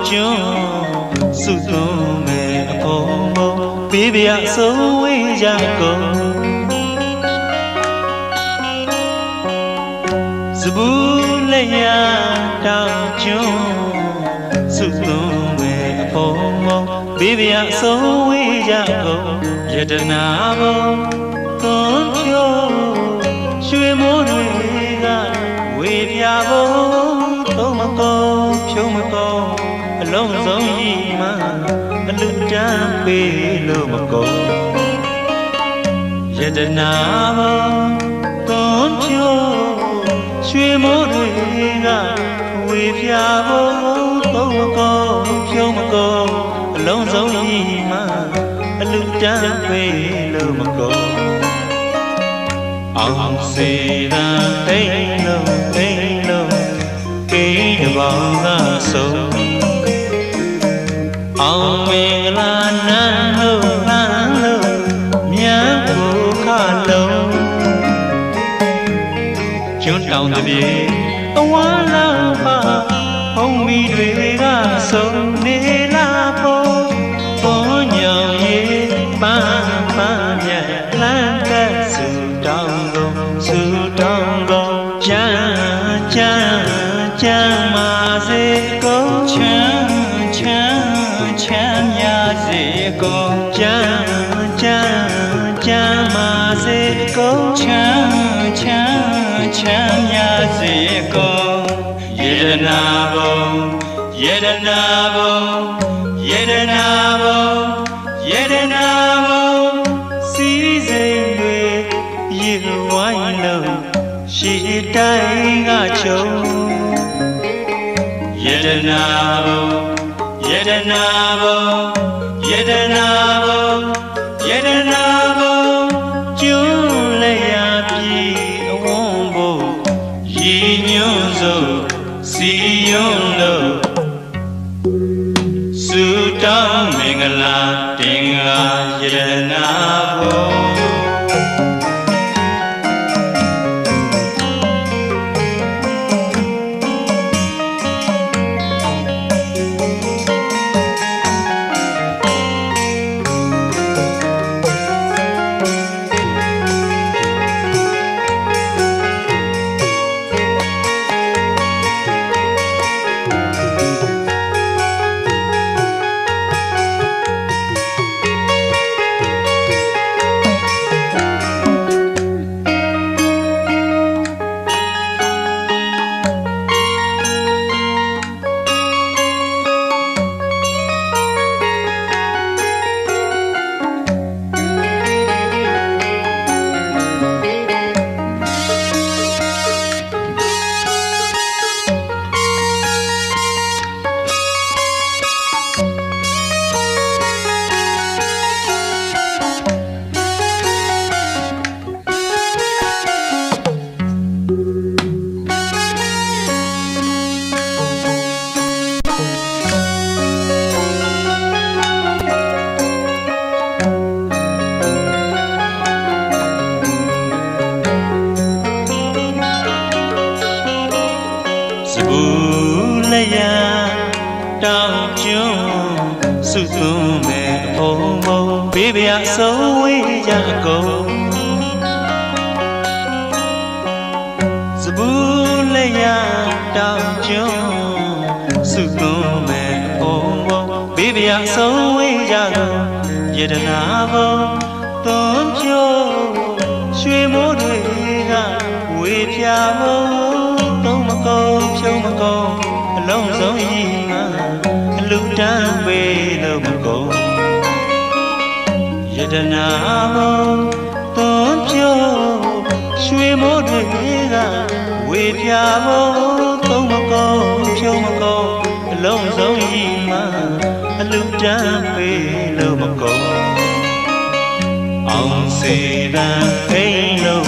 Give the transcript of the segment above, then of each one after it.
ကျွန်းစုသွန်းမဲ့အဖုံဖုံပေးပြဆုံးဝေးကြကုန်စပူးလက်ရတောင်ကျွန်းစုသွန်းမဲ့အဖုံဖုံပေးပြဆုံးဝေးကြကုန်ယတနာဘုံသွန်းဖြိုးရွှေမိုးတွေကဝေပြဘုံသုံးမကုန်ဖြုံးမကုန်အလုံးစုံကြီးမှအလူတန်းပေးလို့မကုန်ယတနာဘုံသွန်းဖြိုးရွှေမိုးတွေကဝေပြဘုံသုံးမကုန်ဖြုံးမကုန်အလုံးစုံကြီးမှအလူတန်းပေးလို့မကုန်အောင်စေတာအိမ်လုံးကိန်းတပေါင်းကဆုံးအောင်မင်္ဂလာနန်းလို့မြတ်ကိုခလုံးကျွန်းတောင်တပြေအဝါလာပါဘုံမီတွေကဆုံးနေလာဖို့ဘောညောင်ရေးပန်းမြတ်လမ်းကဆူတောင်းကုန်ချမ်းမာစေကုန်ချမ်းညာစေကုန်ချမ်းမာစေကုန်ချမ်းညာစေကုန်ယတနာဘုံစီစိမ်တွေရေဝိုင်းလုံးရှိတိုင်းကချုံယတနာဘုံကျွန်းလျာပြည်အဝန်းဘုံရည်ညွှန်းစို့စီယွန်းလို့စုတောင်းမင်္ဂလာတင်္ဂါယတနာဘုံတောင်ကျွန်းစုသွန်းမဲ့အဖုံဖုံပေးပြဆုံးဝေးကြကုန်စပူးလျာတောင်ကျွန်းစုသွန်းမဲ့အဖုံဖုံပေးပြဆုံးဝေးကြကုန်ယတနာဘုံသွန်းဖြိုးရွှေမိုးတွေကဝေပြဘုံသုံးမကုန်ဖြုံးမကုန်အလုံးစုံကြီးမှအလူတန်းပေးလို့မကုန်ယတနာဘုံသွန်းဖြိုးရွှေမိုးတွေကဝေပြဘုံသုံးမကုန်ဖြုံးမကုန်အလုံးစုံကြီးမှအလူတန်းပေးလို့မကုန်အောင်စေတံအိမ်လုံး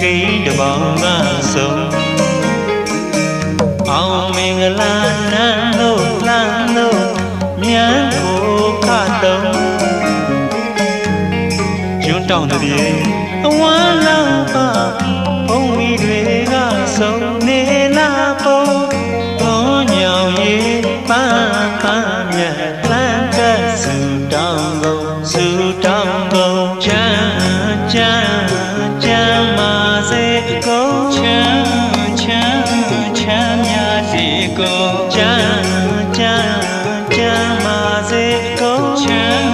ကိန်းတပေါင်းကဆုံးအောင်မင်္ဂလာနန်းလို့မြတ်ကိုခလုံးကျွန်းတောင်တပြေအဝါလာပါဘုံမီတွေကဆုံးနေလာပုံဘောညောင် ရေပန်းပန်းမြတ်လမ်းကဆူတောင်းကုန်ချမ်းချမ်းမာစေကုန်ချမ်းမြတ်စေကုန်ချမ်းမာစေကုန်ချမ်း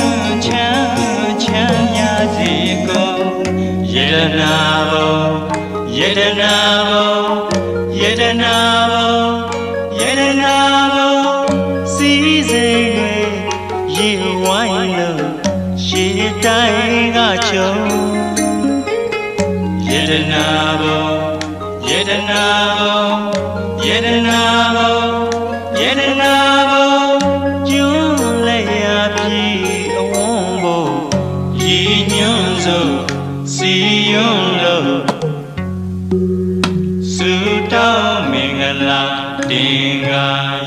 မြတ်စေကုန်ယေဒနာဘုစီစိမ်တွေရေဝိုင်းလို့ရှေ့တိုင်းကချုံယေဒနာဘုကျွန်းလက်ရပြီအဝန်းဘုံရေညွန်းစို့စီယွန်းလို့စုတောင်းမင်္ဂလာတင်္ဂ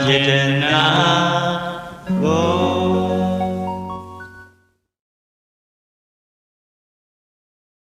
ယေဒနာဘု